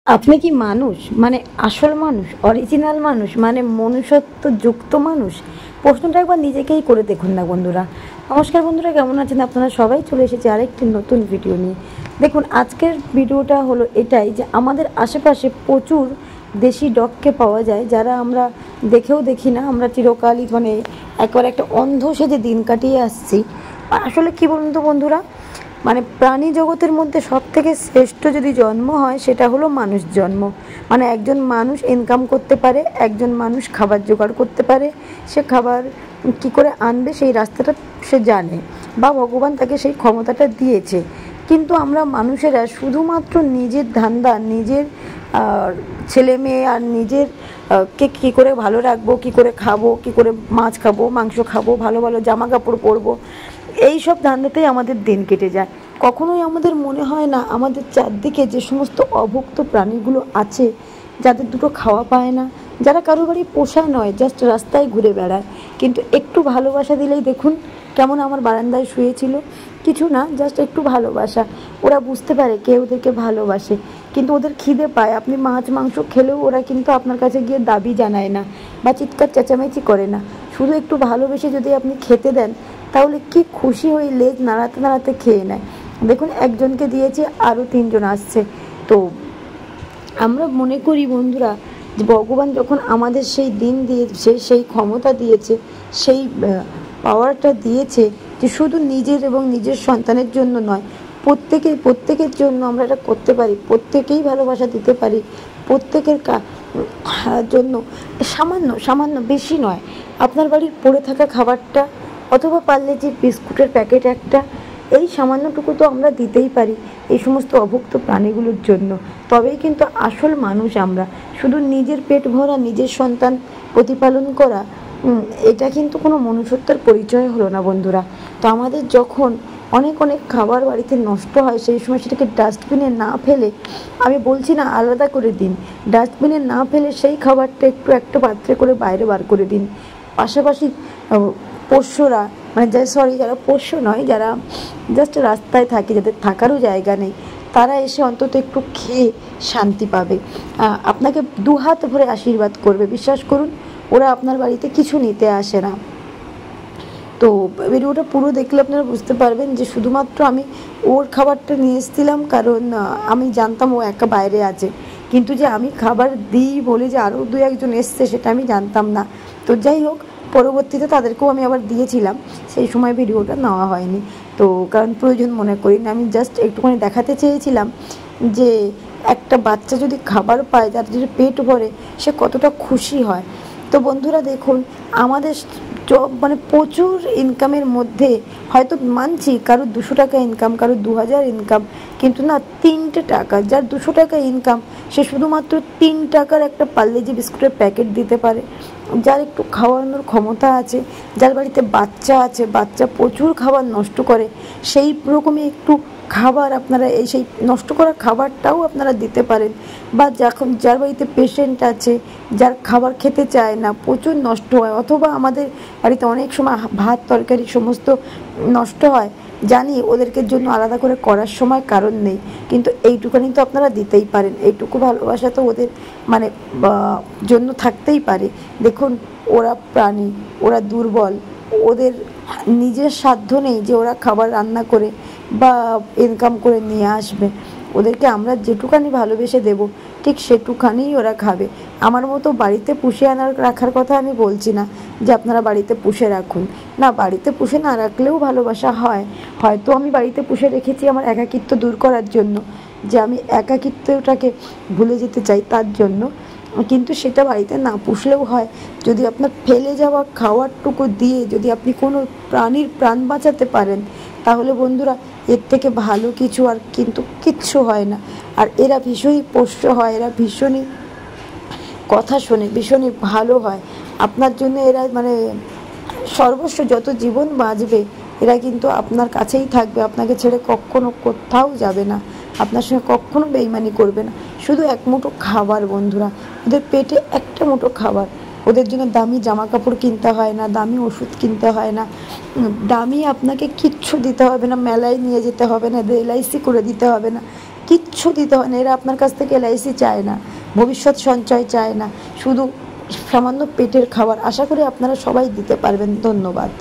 আপনি কি মানুষ, মানে আসল মানুষ, অরিজিনাল মানুষ, মানে মনুষ্যত্ব যুক্ত মানুষ? প্রশ্নটা একবার নিজেকেই করে দেখুন না বন্ধুরা। নমস্কার বন্ধুরা, কেমন আছেন আপনারা? সবাই চলে এসেছে আরেকটি নতুন ভিডিও নিয়ে। দেখুন, আজকের ভিডিওটা হলো এটাই যে আমাদের আশেপাশে প্রচুর দেশি ডগকে পাওয়া যায়, যারা আমরা দেখেও দেখি না। আমরা চিরকালই মানে একবার একটা অন্ধ সেজে দিন কাটিয়ে আসছি। আসলে কি বলুন তো বন্ধুরা, মানে প্রাণী জগতের মধ্যে সব থেকে শ্রেষ্ঠ যদি জন্ম হয় সেটা হলো মানুষ জন্ম। মানে একজন মানুষ ইনকাম করতে পারে, একজন মানুষ খাবার জোগাড় করতে পারে, সে খাবার কি করে আনবে সেই রাস্তাটা সে জানে, বা ভগবান তাকে সেই ক্ষমতাটা দিয়েছে। কিন্তু আমরা মানুষেরা শুধুমাত্র নিজের ধান্দা, নিজের ছেলে মেয়ে আর নিজের কে কী করে ভালো রাখবো, কী করে খাবো, কী করে মাছ খাবো, মাংস খাবো, ভালো ভালো জামা কাপড় পরবো, এই সব ধান্দাতেই আমাদের দিন কেটে যায়। কখনোই আমাদের মনে হয় না আমাদের চারদিকে যে সমস্ত অভুক্ত প্রাণীগুলো আছে, যাদের দুটো খাওয়া পায় না, যারা কারো বাড়ি পোষা নয়, জাস্ট রাস্তায় ঘুরে বেড়ায়, কিন্তু একটু ভালোবাসা দিলেই দেখুন কেমন আমার বারান্দায় শুয়েছিল। কিছু না, জাস্ট একটু ভালোবাসা। ওরা বুঝতে পারে কেউ ওদেরকে ভালোবাসে, কিন্তু ওদের খিদে পায়। আপনি মাছ মাংস খেলেও ওরা কিন্তু আপনার কাছে গিয়ে দাবি জানায় না বা চিৎকার চেঁচামেচি করে না। শুধু একটু ভালোবেসে যদি আপনি খেতে দেন, তাহলে কি খুশি হয়ে লেজ নাড়াতে নাড়াতে খেয়ে নেয়। দেখুন, একজনকে দিয়েছে, আরও 3 জন আসছে। তো আমরা মনে করি বন্ধুরা, যে ভগবান যখন আমাদের সেই দিন দিয়েছে, সেই ক্ষমতা দিয়েছে, সেই পাওয়ারটা দিয়েছে, যে শুধু নিজের এবং নিজের সন্তানের জন্য নয়, প্রত্যেকের জন্য আমরা এটা করতে পারি, প্রত্যেকেই ভালোবাসা দিতে পারি, প্রত্যেকের জন্য সামান্য সামান্য, বেশি নয়, আপনার বাড়ির পড়ে থাকা খাবারটা, অথবা পারলে যে বিস্কুটের প্যাকেট একটা, এই সামান্যটুকু তো আমরা দিতেই পারি এই সমস্ত অভুক্ত প্রাণীগুলোর জন্য। তবেই কিন্তু আসল মানুষ আমরা। শুধু নিজের পেট ভরা, নিজের সন্তান প্রতিপালন করা, এটা কিন্তু কোনো মনুষ্যত্বের পরিচয় হলো না বন্ধুরা। তো আমাদের যখন অনেক অনেক খাবার বাড়িতে নষ্ট হয়, সেই সময় সেটাকে ডাস্টবিনে না ফেলে, আমি বলছি না আলাদা করে দিন, ডাস্টবিনে না ফেলে সেই খাবারটা একটু একটা পাত্রে করে বাইরে বার করে দিন। পাশাপাশি পোষ্যরা, মানে যারা পোষ্য নয়, যারা জাস্ট রাস্তায় থাকে, যাদের থাকারও জায়গা নেই, তারা এসে অন্তত একটু খেয়ে শান্তি পাবে, আপনাকে 2 হাত ভরে আশীর্বাদ করবে। বিশ্বাস করুন, ওরা আপনার বাড়িতে কিছু নিতে আসে না। তো ভিডিওটা পুরো দেখলে আপনারা বুঝতে পারবেন যে শুধুমাত্র আমি ওর খাবারটা নিয়ে এসেছিলাম কারণ আমি জানতাম ও একা বাইরে আছে, কিন্তু যে আমি খাবার দিই বলে যে আরও 2-1 জন এসছে সেটা আমি জানতাম না। তো যাই হোক, পরবর্তীতে তাদেরকেও আমি আবার দিয়েছিলাম, সেই সময় ভিডিওটা নেওয়া হয়নি। তো কারণ প্রয়োজন মনে করি না, আমি জাস্ট একটুখানি দেখাতে চেয়েছিলাম যে একটা বাচ্চা যদি খাবার পায়, তার যদি পেট ভরে, সে কতটা খুশি হয়। তো বন্ধুরা দেখুন, আমাদের মানে প্রচুর ইনকামের মধ্যে হয়তো মানছি কারো 200 টাকা ইনকাম, কারো 2000 ইনকাম, কিন্তু না 3টে টাকা, যার 200 টাকা ইনকাম সে শুধুমাত্র 3 টাকার একটা পার্লেজি বিস্কুটের প্যাকেট দিতে পারে। যার একটু খাওয়ানোর ক্ষমতা আছে, যার বাড়িতে বাচ্চা আছে, বাচ্চা প্রচুর খাবার নষ্ট করে, সেই রকমই একটু খাবার আপনারা সেই নষ্ট করা খাবারটাও আপনারা দিতে পারেন। বা যখন যার বাড়িতে পেশেন্ট আছে, যার খাবার খেতে চায় না, প্রচুর নষ্ট হয়, অথবা আমাদের বাড়িতে অনেক সময় ভাত তরকারি সমস্ত নষ্ট হয়, জানি ওদেরকে জন্য আলাদা করে করার সময় কারণ নেই, কিন্তু এইটুখানি তো আপনারা দিতেই পারেন। এইটুকু ভালোবাসা তো ওদের মানে জন্য থাকতেই পারে। দেখুন, ওরা প্রাণী, ওরা দুর্বল, ওদের নিজের সাধ্য নেই যে ওরা খাবার রান্না করে বা ইনকাম করে নিয়ে আসবে। ওদেরকে আমরা যেটুখানি ভালোবেসে দেব, ঠিক সেটুখানিই ওরা খাবে। আমার মতো বাড়িতে পুষে রাখার কথা আমি বলছি না যে আপনারা বাড়িতে পুষে রাখুন, না, বাড়িতে পুষে না রাখলেও ভালোবাসা হয়। হয়তো আমি বাড়িতে পুষে রেখেছি আমার একাকিত্ব দূর করার জন্য, যে আমি একাকিত্বটাকে ভুলে যেতে চাই তার জন্য, কিন্তু সেটা বাড়িতে না পুষলেও হয়। যদি আপনার ফেলে যাওয়া খাওয়ারটুকু দিয়ে যদি আপনি কোনো প্রাণীর প্রাণ বাঁচাতে পারেন, তাহলে বন্ধুরা এর থেকে ভালো কিছু আর কিন্তু কিচ্ছু হয় না। আর এরা ভীষণই পোষ্য হয়, এরা ভীষণই কথা শোনে, ভীষণই ভালো হয় আপনার জন্য। এরা মানে সর্বস্ব, যত জীবন বাঁচবে এরা কিন্তু আপনার কাছেই থাকবে, আপনাকে ছেড়ে কখনো কোথাও যাবে না, আপনার সঙ্গে কখনো বেইমানি করবে না। শুধু এক মুঠো খাবার বন্ধুরা, ওদের পেটে একটা মুঠো খাবার, ওদের জন্য দামি জামা কাপড় কিনতে হয় না, দামি ওষুধ কিনতে হয় না, দামি আপনাকে কিচ্ছু দিতে হবে না, মেলায় নিয়ে যেতে হবে না, LIC করে দিতে হবে না, কিচ্ছু কিচ্ছু দিতে হয় না। এরা আপনার কাছ থেকে এলআইসি চায় না, ভবিষ্যৎ সঞ্চয় চায় না, শুধু সামান্য পেটের খাবার। আশা করি আপনারা সবাই দিতে পারবেন। ধন্যবাদ।